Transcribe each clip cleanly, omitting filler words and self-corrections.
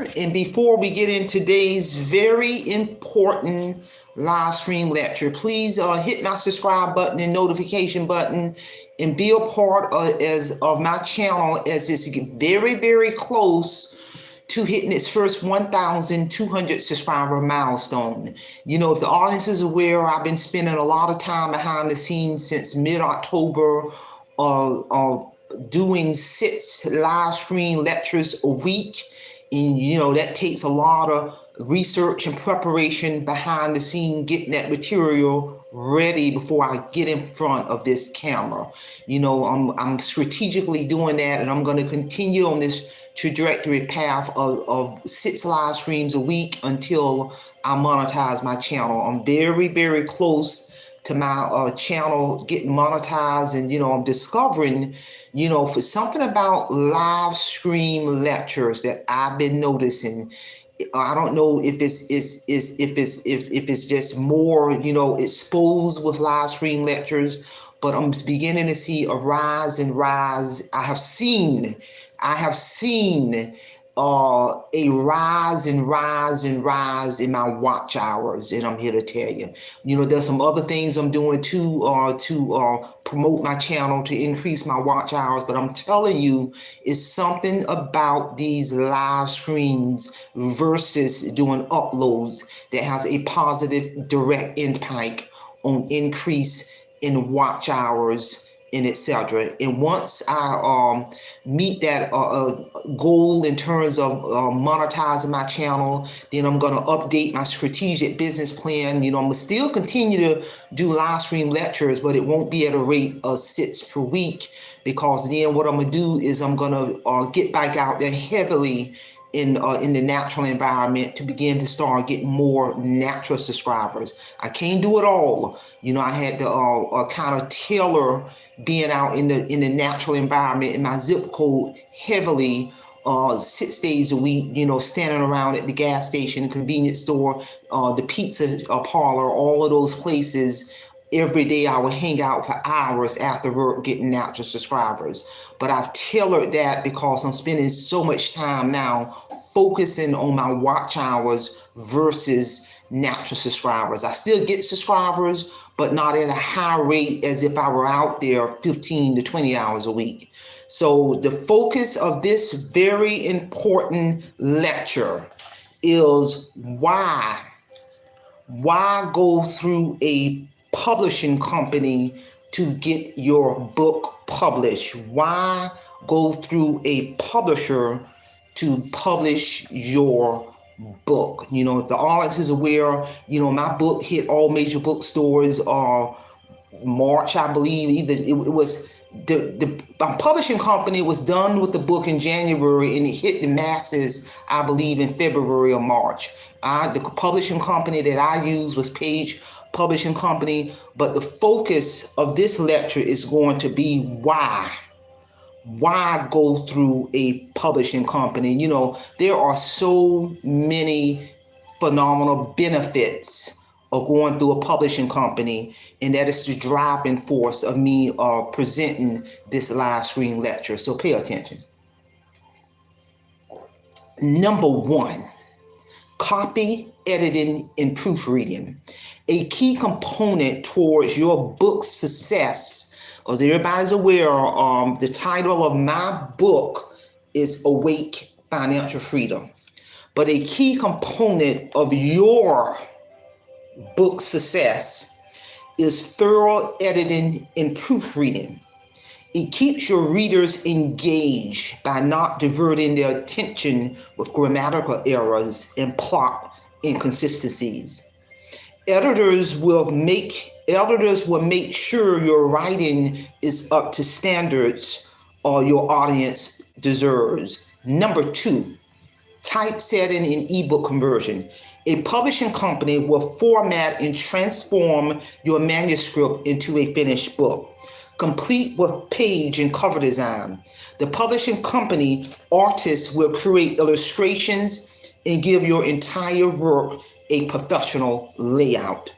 here. And before we get in today's very important live stream lecture, please hit my subscribe button and notification button and be a part of my channel as it's very, very close to hitting its first 1,200 subscriber milestone. You know, if the audience is aware, I've been spending a lot of time behind the scenes since mid-October doing 6 live stream lectures a week. And, you know, that takes a lot of research and preparation behind the scene, getting that material ready before I get in front of this camera. You know, I'm strategically doing that, and I'm going to continue on this trajectory path of 6 live streams a week until I monetize my channel. I'm very, very close to my channel getting monetized, and, you know, I'm discovering, you know, for something about live stream lectures that I've been noticing. I don't know if it's just more, you know, exposed with live stream lectures, but I'm beginning to see a rise and rise. I have seen a rise and rise and rise in my watch hours, and I'm here to tell you, you know, there's some other things I'm doing to promote my channel, to increase my watch hours, but I'm telling you, it's something about these live streams versus doing uploads that has a positive direct impact on increase in watch hours and etc. And once I meet that goal in terms of monetizing my channel, then I'm going to update my strategic business plan. You know, I'm going to still continue to do live stream lectures, but it won't be at a rate of 6 per week, because then what I'm going to do is I'm going to get back out there heavily in the natural environment to begin to start getting more natural subscribers. I can't do it all. You know, I had to kind of tailor being out in the natural environment in my zip code heavily 6 days a week, you know, standing around at the gas station, convenience store, the pizza parlor, all of those places. Every day I would hang out for hours after work getting natural subscribers. But I've tailored that because I'm spending so much time now focusing on my watch hours versus natural subscribers. I still get subscribers, but not at a high rate as if I were out there 15 to 20 hours a week. So the focus of this very important lecture is why go through a publishing company to get your book published? Why go through a publisher to publish your book? You know, if the audience is aware, you know, my book hit all major bookstores March, I believe. It was my publishing company was done with the book in January, and it hit the masses, I believe, in February or March. The publishing company that I used was Page Publishing Company, but the focus of this lecture is going to be why go through a publishing company. You know, there are so many phenomenal benefits of going through a publishing company, and that is the driving force of me presenting this live stream lecture. So pay attention. Number 1, copy, editing, and proofreading. A key component towards your book's success, as everybody's aware, the title of my book is Awake Financial Freedom. But a key component of your book success is thorough editing and proofreading. It keeps your readers engaged by not diverting their attention with grammatical errors and plot inconsistencies. Editors will make sure your writing is up to standards or your audience deserves. Number 2, typesetting and ebook conversion. A publishing company will format and transform your manuscript into a finished book, complete with page and cover design. The publishing company artists will create illustrations and give your entire work a professional layout.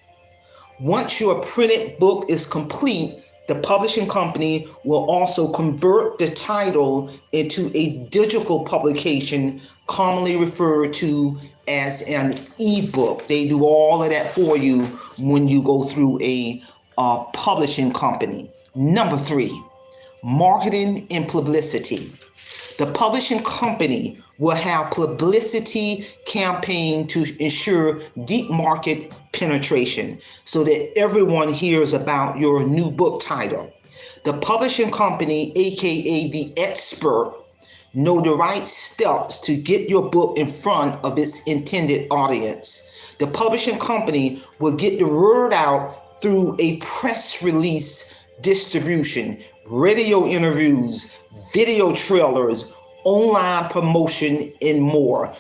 Once your printed book is complete, The publishing company will also convert the title into a digital publication, commonly referred to as an ebook. They do all of that for you when you go through a publishing company. Number 3, marketing and publicity. The publishing company will have publicity campaign to ensure deep market penetration so that everyone hears about your new book title. The publishing company, aka the expert, know the right steps to get your book in front of its intended audience. The publishing company will get the word out through a press release distribution, radio interviews, video trailers, online promotion, and more.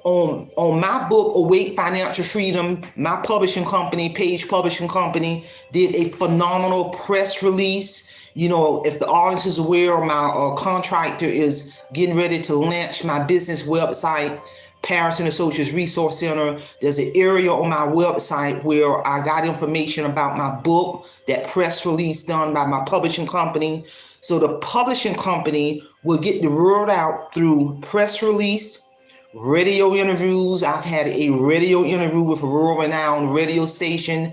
On my book, Awake Financial Freedom, my publishing company, Page Publishing Company, did a phenomenal press release. If the audience is aware, my contractor is getting ready to launch my business website, Paris and Associates Resource Center. There's an area on my website where I got information about my book, that press release done by my publishing company. So the publishing company will get the word out through press release, radio interviews. I've had a radio interview with a world-renowned radio station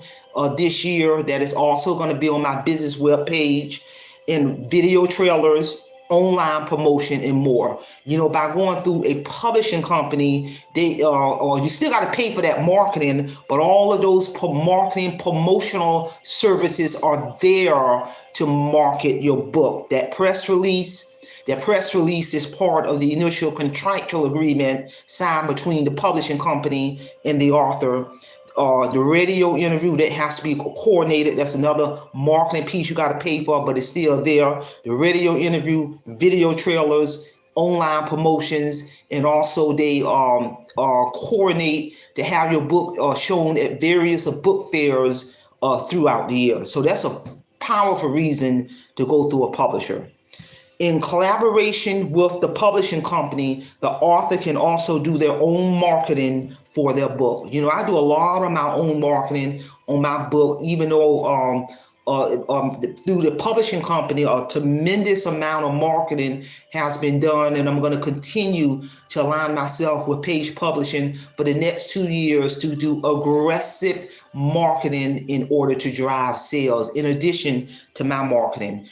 this year that is also going to be on my business webpage, and video trailers, online promotion, and more. By going through a publishing company, they or you still got to pay for that marketing, but all of those marketing promotional services are there to market your book. That press release is part of the initial contractual agreement signed between the publishing company and the author. The radio interview, that has to be coordinated. That's another marketing piece you got to pay for, but it's still there. The radio interview, video trailers, online promotions, and also they coordinate to have your book shown at various book fairs throughout the year. So that's a powerful reason to go through a publisher. In collaboration with the publishing company, the author can also do their own marketing for their book. I do a lot of my own marketing on my book, even though through the publishing company, a tremendous amount of marketing has been done, and I'm going to continue to align myself with Page Publishing for the next 2 years to do aggressive marketing in order to drive sales, in addition to my marketing.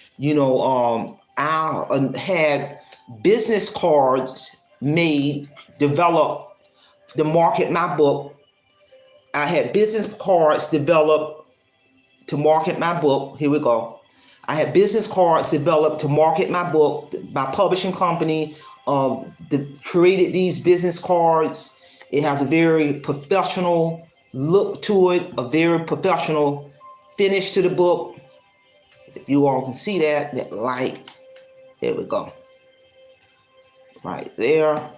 I had business cards made, developed to market my book. I had business cards developed to market my book. Here we go. I had business cards developed to market my book. My publishing company created these business cards. It has a very professional look to it, a very professional finish to the book. If you all can see that light. There we go. Right there.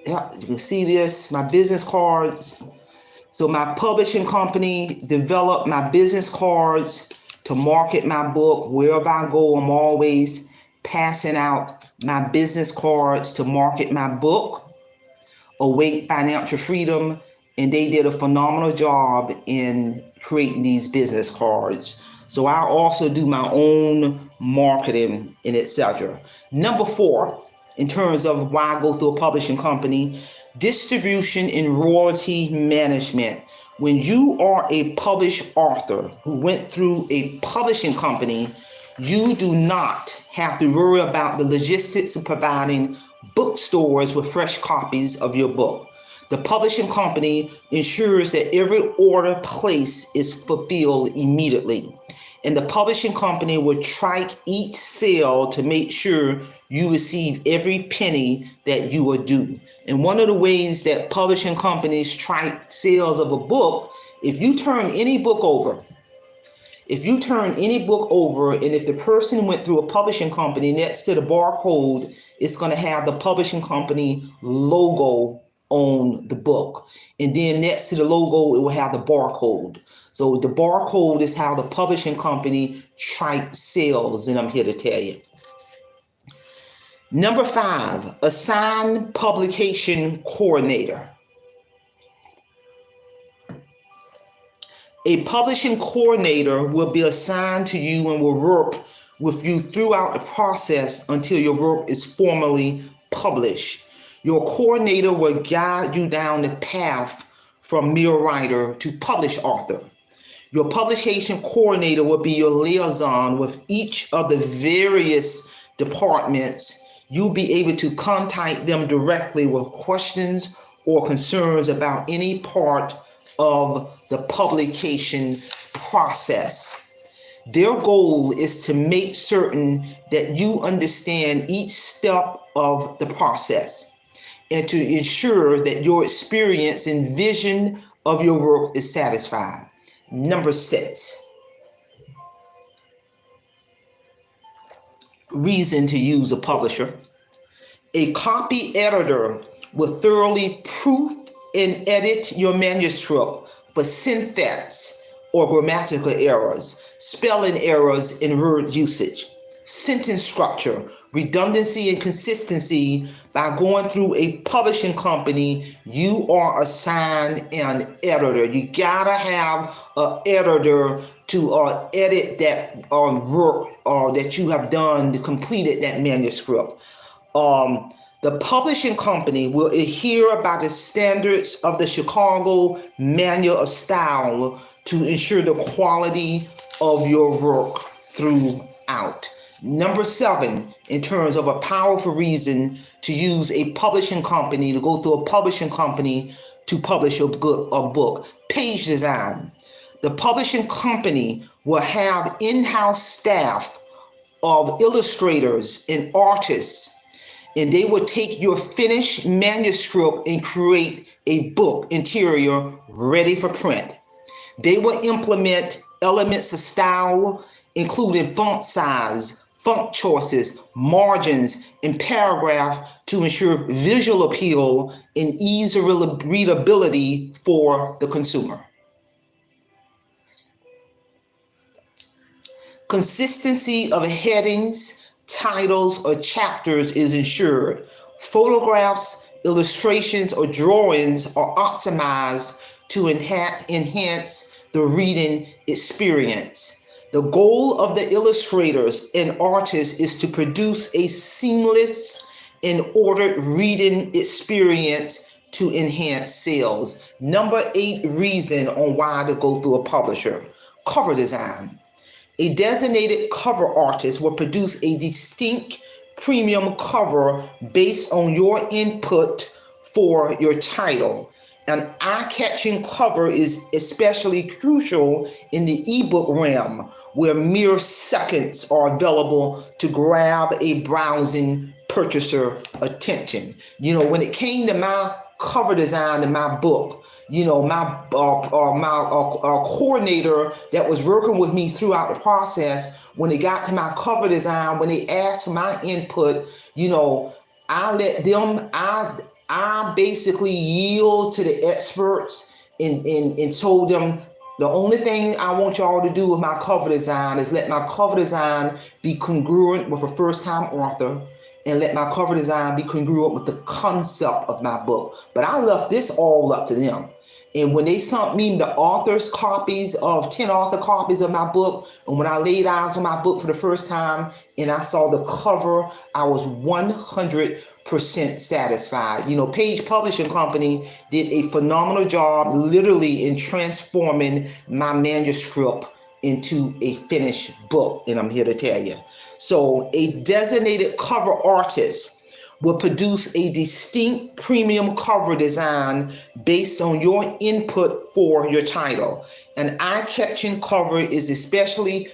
Yeah, you can see this, my business cards. So my publishing company developed my business cards to market my book. Wherever I go, I'm always passing out my business cards to market my book, Awake Financial Freedom. And they did a phenomenal job in creating these business cards. So I also do my own marketing and etc. Number 4, in terms of why I go through a publishing company, distribution and royalty management. When you are a published author who went through a publishing company, you do not have to worry about the logistics of providing bookstores with fresh copies of your book. The publishing company ensures that every order placed is fulfilled immediately. And the publishing company will track each sale to make sure you receive every penny that you are due. And one of the ways that publishing companies track sales of a book, if you turn any book over, and if the person went through a publishing company, next to the barcode, it's going to have the publishing company logo on the book. And then next to the logo, it will have the barcode. So the barcode is how the publishing company tracks sales, and I'm here to tell you. Number 5, assign publication coordinator. A publishing coordinator will be assigned to you and will work with you throughout the process until your work is formally published. Your coordinator will guide you down the path from mere writer to published author. Your publication coordinator will be your liaison with each of the various departments. You'll be able to contact them directly with questions or concerns about any part of the publication process. Their goal is to make certain that you understand each step of the process and to ensure that your experience and vision of your work is satisfied. Number 6, reason to use a publisher. A copy editor will thoroughly proof and edit your manuscript for syntax or grammatical errors, spelling errors, and word usage, sentence structure, redundancy, and consistency. By going through a publishing company, you are assigned an editor. You gotta have an editor to edit that work that you have done to completed that manuscript. The publishing company will adhere by the standards of the Chicago Manual of Style to ensure the quality of your work throughout. Number 7, in terms of a powerful reason to use a publishing company, to go through a publishing company to publish a book, page design. The publishing company will have in-house staff of illustrators and artists, and they will take your finished manuscript and create a book interior ready for print. They will implement elements of style, including font size, font choices, margins, and paragraph to ensure visual appeal and ease of readability for the consumer. Consistency of headings, titles, or chapters is ensured. Photographs, illustrations, or drawings are optimized to enhance the reading experience. The goal of the illustrators and artists is to produce a seamless and ordered reading experience to enhance sales. Number 8 reason on why to go through a publisher: cover design. A designated cover artist will produce a distinct premium cover based on your input for your title. An eye-catching cover is especially crucial in the ebook realm, where mere seconds are available to grab a browsing purchaser attention. When it came to my cover design in my book, my coordinator that was working with me throughout the process, when it got to my cover design, when they asked for my input, I let them, I basically yield to the experts and told them, the only thing I want y'all to do with my cover design is let my cover design be congruent with a first-time author, and let my cover design be congruent with the concept of my book. But I left this all up to them. And when they sent me the 10 author copies of my book, and when I laid eyes on my book for the first time and I saw the cover, I was 100% satisfied. Page Publishing Company did a phenomenal job literally in transforming my manuscript into a finished book, and I'm here to tell you. So a designated cover artist will produce a distinct premium cover design based on your input for your title. An eye-catching cover is especially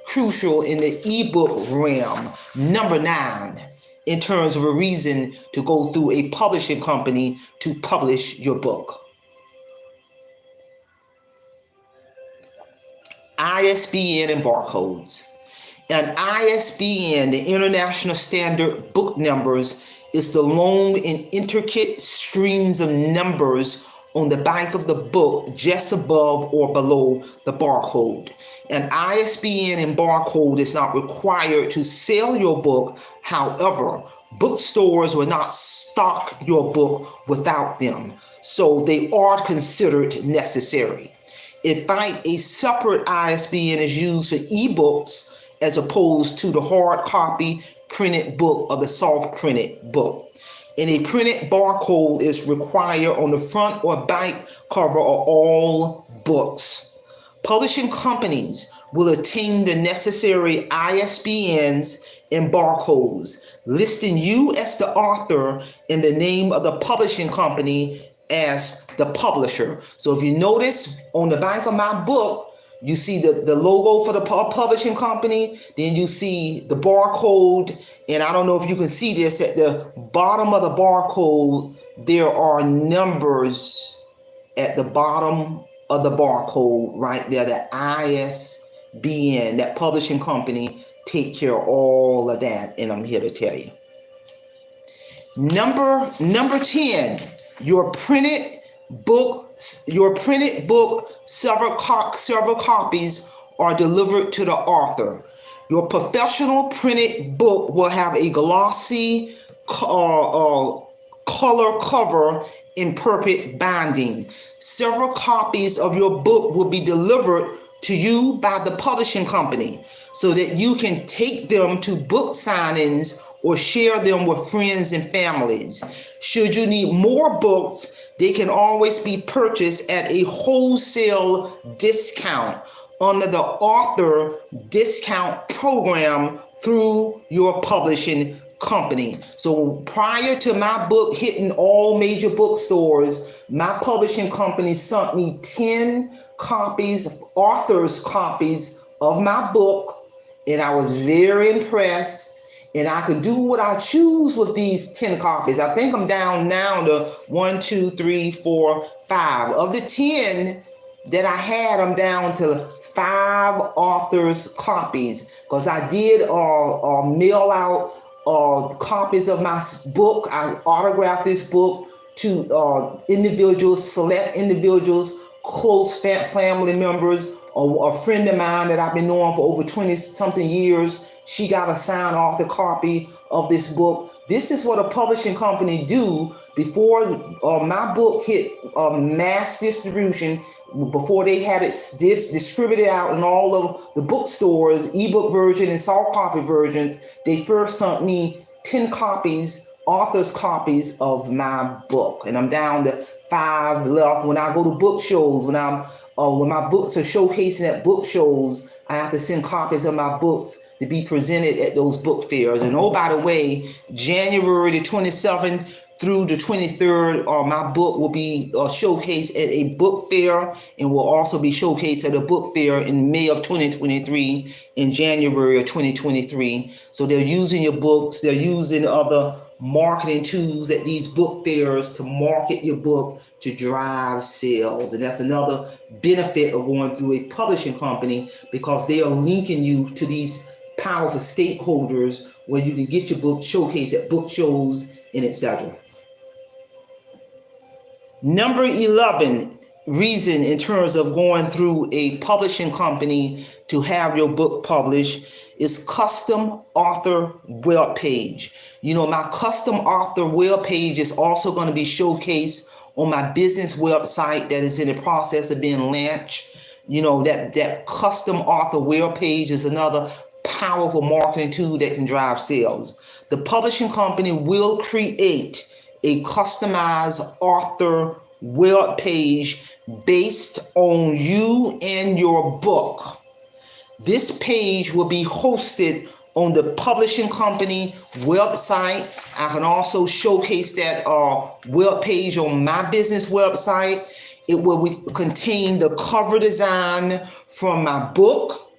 crucial in the ebook realm. Number 9, in terms of a reason to go through a publishing company to publish your book: ISBN and barcodes. An ISBN, the International Standard Book Numbers, is the long and intricate streams of numbers on the back of the book just above or below the barcode. An ISBN and barcode is not required to sell your book. However, bookstores will not stock your book without them, so they are considered necessary. In fact, a separate ISBN is used for ebooks as opposed to the hard copy printed book or the soft printed book. And a printed barcode is required on the front or back cover of all books. Publishing companies will obtain the necessary ISBNs and barcodes, listing you as the author and the name of the publishing company as the publisher. So if you notice on the back of my book, you see the logo for the publishing company, then you see the barcode, and I don't know if you can see this, at the bottom of the barcode, there are numbers at the bottom of the barcode right there, the ISBN, that publishing company take care of all of that, and I'm here to tell you. Number 10, your printed book, several copies are delivered to the author. Your professional printed book will have a glossy color cover in perfect binding. Several copies of your book will be delivered to you by the publishing company so that you can take them to book signings or share them with friends and families. Should you need more books, they can always be purchased at a wholesale discount under the author discount program through your publishing company. So prior to my book hitting all major bookstores, my publishing company sent me 10 copies, author's copies of my book, and I was very impressed. And I could do what I choose with these 10 copies. I think I'm down now to 1, 2, 3, 4, 5. Of the 10 that I had, I'm down to 5 authors' copies, because I did mail out copies of my book. I autographed this book to individuals, select individuals, close family members, or a friend of mine that I've been knowing for over 20-something years. She got a signed author copy of this book. This is what a publishing company do before my book hit mass distribution, before they had it distributed out in all of the bookstores, ebook version and soft copy versions. They first sent me 10 copies, author's copies of my book, and I'm down to 5 left. When I go to book shows, when my books are showcasing at book shows, I have to send copies of my books to be presented at those book fairs. And oh, by the way, January the 27th through the 23rd, my book will be showcased at a book fair, and will also be showcased at a book fair in May of 2023 and January of 2023. So they're using your books, they're using other marketing tools at these book fairs to market your book, to drive sales. And that's another benefit of going through a publishing company, because they are linking you to these powerful stakeholders where you can get your book showcased at book shows and etc. Number 11 reason in terms of going through a publishing company to have your book published is custom author web page. You know, my custom author web page is also going to be showcased on my business website that is in the process of being launched. You know, that custom author web page is another powerful marketing tool that can drive sales. The publishing company will create a customized author web page based on you and your book. This page will be hosted on the publishing company website. I can also showcase that web page on my business website. It will contain the cover design from my book.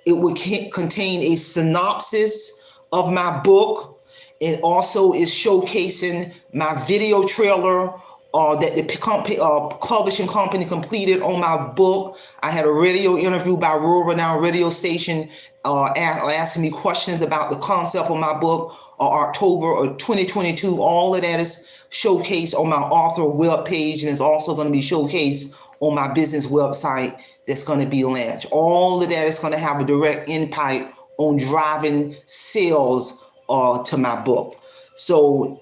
It will contain a synopsis of my book. It also is showcasing my video trailer that the publishing company completed on my book. I had a radio interview by Rural Renown radio station asking me questions about the concept of my book, October of 2022. All of that is showcased on my author web page, and it's also going to be showcased on my business website that's going to be launched. All of that is going to have a direct impact on driving sales to my book. So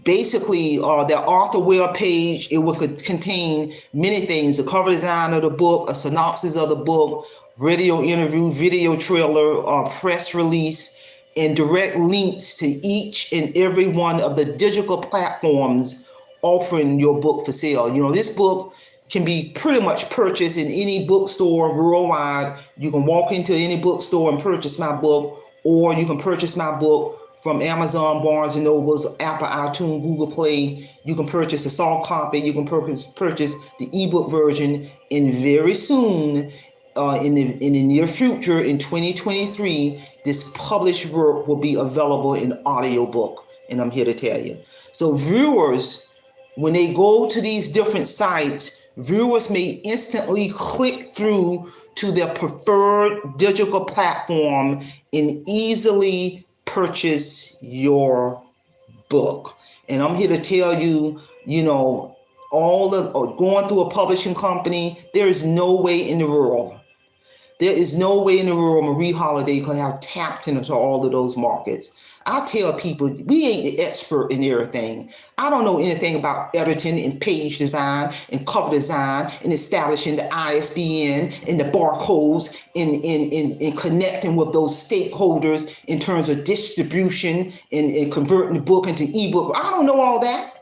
basically their author web page. It will contain many things: the cover design of the book, a synopsis of the book, radio interview, video trailer, press release, and direct links to each and every one of the digital platforms offering your book for sale. This book can be pretty much purchased in any bookstore worldwide. You can walk into any bookstore and purchase my book, or you can purchase my book from Amazon, Barnes & Nobles, Apple, iTunes, Google Play. You can purchase a soft copy. You can purchase the ebook version. And very soon, in the near future, in 2023, this published work will be available in audiobook. And I'm here to tell you. So viewers, when they go to these different sites, viewers may instantly click through to their preferred digital platform and easily purchase your book. And I'm here to tell you, all the going through a publishing company, there is no way in the world. There is no way in the world Marie Holiday could have tapped into all of those markets. I tell people, we ain't the expert in everything. I don't know anything about editing and page design and cover design and establishing the ISBN and the barcodes and connecting with those stakeholders in terms of distribution and converting the book into ebook. I don't know all that,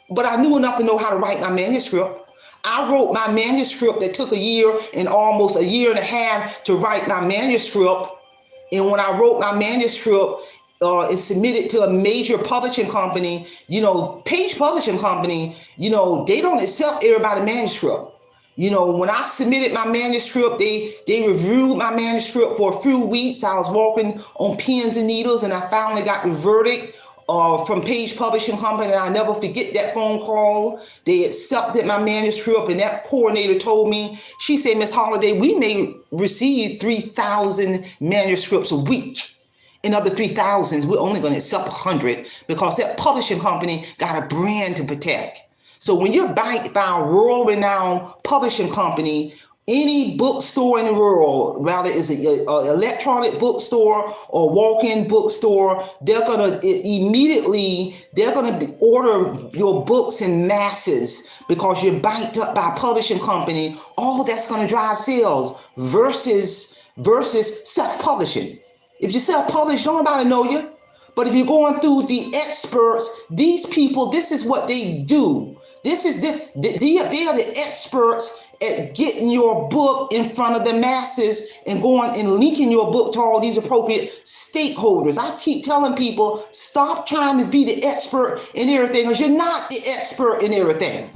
but I knew enough to know how to write my manuscript. I wrote my manuscript that took a year and almost a year and a half to write my manuscript. And when I wrote my manuscript, and submitted to a major publishing company, Page Publishing Company, they don't accept everybody's manuscript. When I submitted my manuscript, they reviewed my manuscript for a few weeks. I was walking on pins and needles, and I finally got the verdict from Page Publishing Company. And I'll never forget that phone call. They accepted my manuscript, and that coordinator told me, she said, "Miss Holiday, we may receive 3,000 manuscripts a week. In other 3,000s, we're only going to accept 100 because that publishing company got a brand to protect." So when you're backed by a world-renowned publishing company, any bookstore in the world, whether it's an electronic bookstore or walk-in bookstore, they're going to order your books in masses because you're backed up by a publishing company. All that's going to drive sales versus self-publishing. If you self-publish, don't nobody know you. But if you're going through the experts, these people, this is what they do. They are the experts at getting your book in front of the masses and going and linking your book to all these appropriate stakeholders. I keep telling people, stop trying to be the expert in everything, because you're not the expert in everything.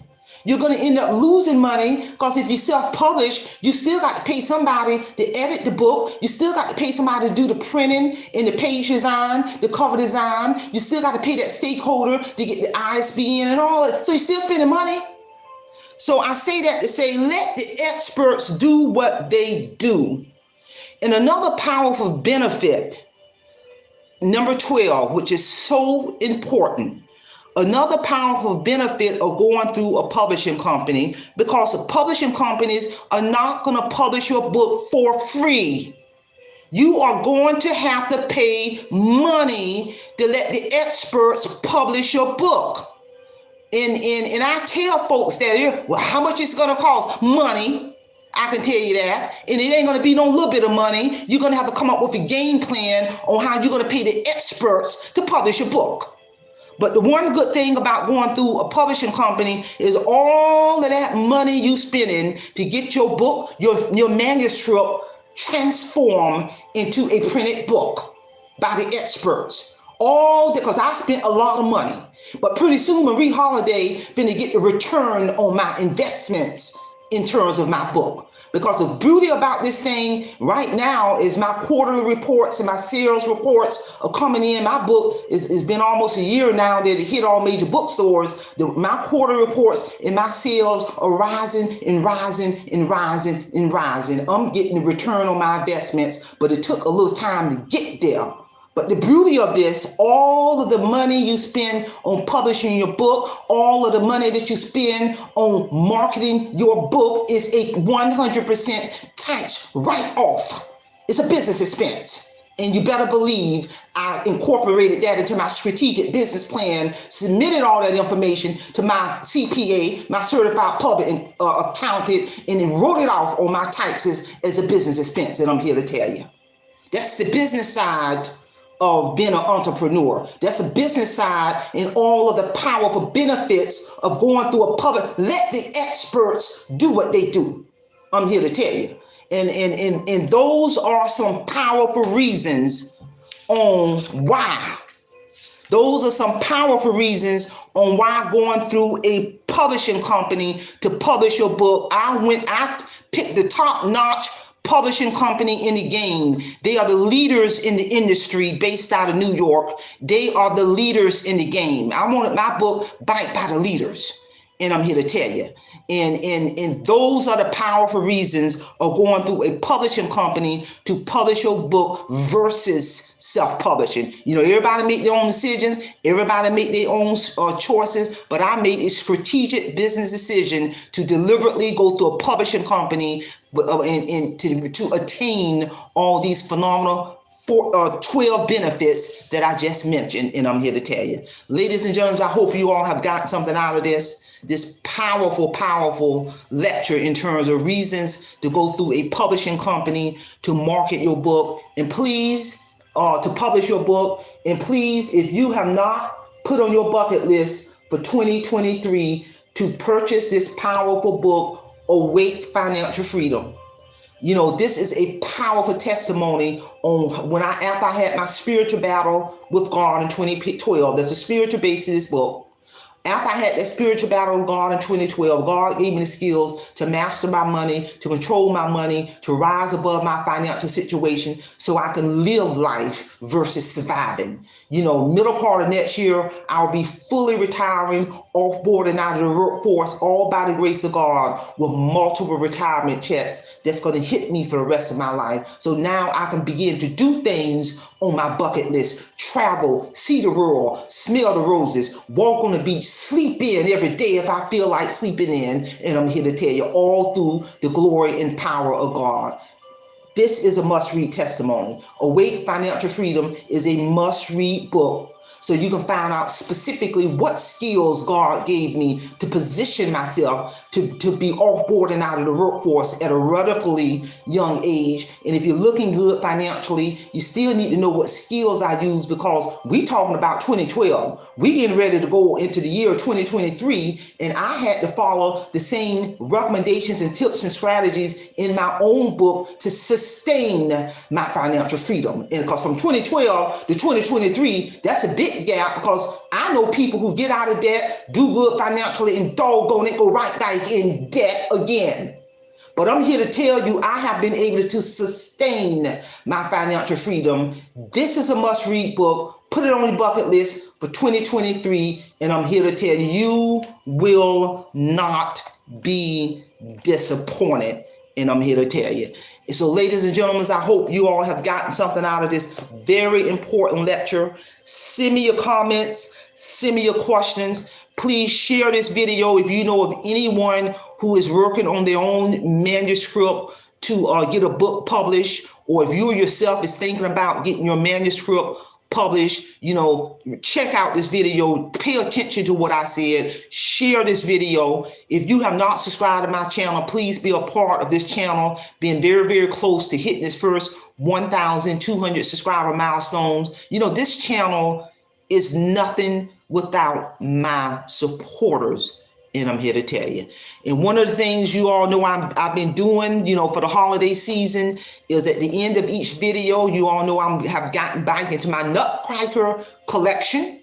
You're going to end up losing money because if you self-publish, you still got to pay somebody to edit the book. You still got to pay somebody to do the printing and the page design, the cover design. You still got to pay that stakeholder to get the ISBN and all that. So you're still spending money. So I say that to say, let the experts do what they do. And another powerful benefit, number 12, which is so important. Another powerful benefit of going through a publishing company, because the publishing companies are not going to publish your book for free. You are going to have to pay money to let the experts publish your book. And I tell folks that, well, how much it's going to cost? Money. I can tell you that. And it ain't going to be no little bit of money. You're going to have to come up with a game plan on how you're going to pay the experts to publish your book. But the one good thing about going through a publishing company is all of that money you spending to get your book, your manuscript transformed into a printed book by the experts. All because I spent a lot of money. But pretty soon Marie Holiday finna get the return on my investments in terms of my book. Because the beauty about this thing right now is my quarterly reports and my sales reports are coming in. My book it's been almost a year now that it hit all major bookstores. My quarterly reports and my sales are rising and rising and rising and rising. I'm getting the return on my investments, but it took a little time to get there. But the beauty of this, all of the money you spend on publishing your book, all of the money that you spend on marketing your book is a 100% tax write-off. It's a business expense. And you better believe I incorporated that into my strategic business plan, submitted all that information to my CPA, my certified public accountant, and then wrote it off on my taxes as a business expense. And I'm here to tell you, that's the business side of being an entrepreneur. That's a business side and all of the powerful benefits of going through a public. Let the experts do what they do. I'm here to tell you. And those are some powerful reasons on why. Those are some powerful reasons on why going through a publishing company to publish your book. I picked the top-notch publishing company in the game. They are the leaders in the industry based out of New York. They are the leaders in the game. I wanted my book backed by the leaders. And I'm here to tell you. And those are the powerful reasons of going through a publishing company to publish your book versus self-publishing. You know, everybody make their own decisions. Everybody make their own choices. But I made a strategic business decision to deliberately go through a publishing company and to attain all these phenomenal 12 benefits that I just mentioned. And I'm here to tell you. Ladies and gentlemen, I hope you all have gotten something out of this powerful lecture in terms of reasons to go through a publishing company to market your book, and please to publish your book. And please, if you have not put on your bucket list for 2023 to purchase this powerful book, Awake Financial Freedom. You know, this is a powerful testimony on when after I had my spiritual battle with God in 2012. There's a spiritual base to this book. After I had that spiritual battle with God in 2012, God gave me the skills to master my money, to control my money, to rise above my financial situation so I can live life versus surviving. You know, middle part of next year, I'll be fully retiring, off-boarding out of the workforce, all by the grace of God, with multiple retirement checks that's going to hit me for the rest of my life. So now I can begin to do things on my bucket list: travel, see the world, smell the roses, walk on the beach, sleep in every day if I feel like sleeping in. And I'm here to tell you, all through the glory and power of God. This is a must-read testimony. Awake Financial Freedom is a must-read book, so you can find out specifically what skills God gave me to position myself to be off-board and out of the workforce at a relatively young age. And if you're looking good financially, you still need to know what skills I use, because we talking about 2012. We getting ready to go into the year 2023, and I had to follow the same recommendations and tips and strategies in my own book to sustain my financial freedom. And because from 2012 to 2023, that's a big gap, because I know people who get out of debt, do good financially, and doggone it, go right back in debt again. But I'm here to tell you, I have been able to sustain my financial freedom. This is a must-read book. Put it on your bucket list for 2023. And I'm here to tell you, you will not be disappointed. And I'm here to tell you. And so, ladies and gentlemen, I hope you all have gotten something out of this very important lecture. Send me your comments. Send me your questions. Please share this video if you know of anyone who is working on their own manuscript to get a book published, or if you yourself is thinking about getting your manuscript published. You know, check out this video, pay attention to what I said, share this video. If you have not subscribed to my channel, please be a part of this channel, being very, very close to hitting this first 1,200 subscriber milestones. You know, this channel is nothing without my supporters, and I'm here to tell you. And one of the things you all know I've been doing, you know, for the holiday season is at the end of each video, you all know I have gotten back into my Nutcracker collection.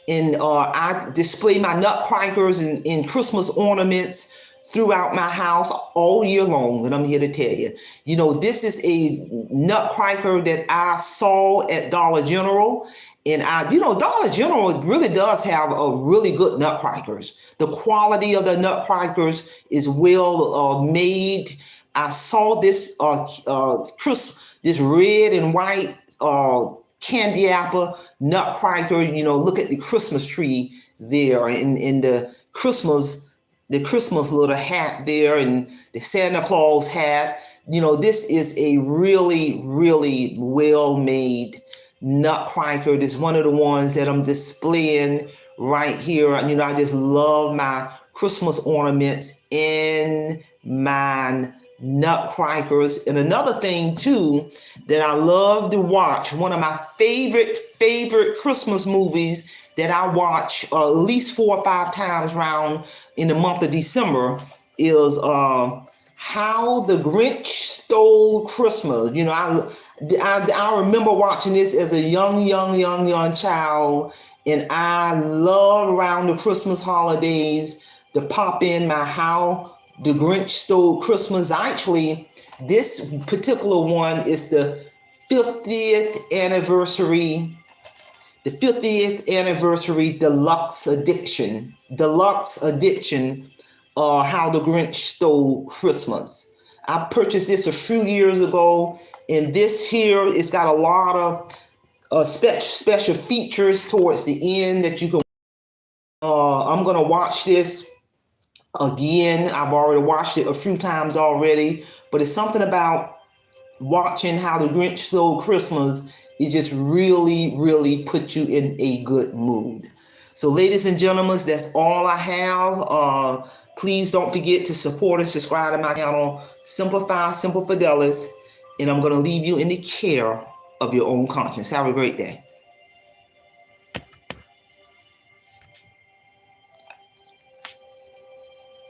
And I display my nutcrackers in Christmas ornaments throughout my house all year long. And I'm here to tell you, you know, this is a nutcracker that I saw at Dollar General. And you know, Dollar General really does have a really good nutcrackers. The quality of the nutcrackers is well made. I saw this this red and white candy apple nutcracker. You know, look at the Christmas tree there, in the Christmas little hat there, and the Santa Claus hat. This is a really, really well-made nutcracker. This is one of the ones that I'm displaying right here. I just love my Christmas ornaments in my nutcrackers. And another thing too that I love to watch, one of my favorite Christmas movies that I watch at least 4 or 5 times around in the month of December is How the Grinch Stole Christmas. I remember watching this as a young child, and I love around the Christmas holidays to pop in my How the Grinch Stole Christmas. Actually, this particular one is the 50th anniversary. The 50th anniversary deluxe edition. How the Grinch Stole Christmas. I purchased this a few years ago, and this here, it's got a lot of special features towards the end that you can. I'm gonna watch this again. I've already watched it a few times already, but it's something about watching How the Grinch Stole Christmas. It just really puts you in a good mood. So, ladies and gentlemen, that's all I have. Please don't forget to support and subscribe to my channel, Simplify Simple Fidelis, and I'm going to leave you in the care of your own conscience. Have a great day.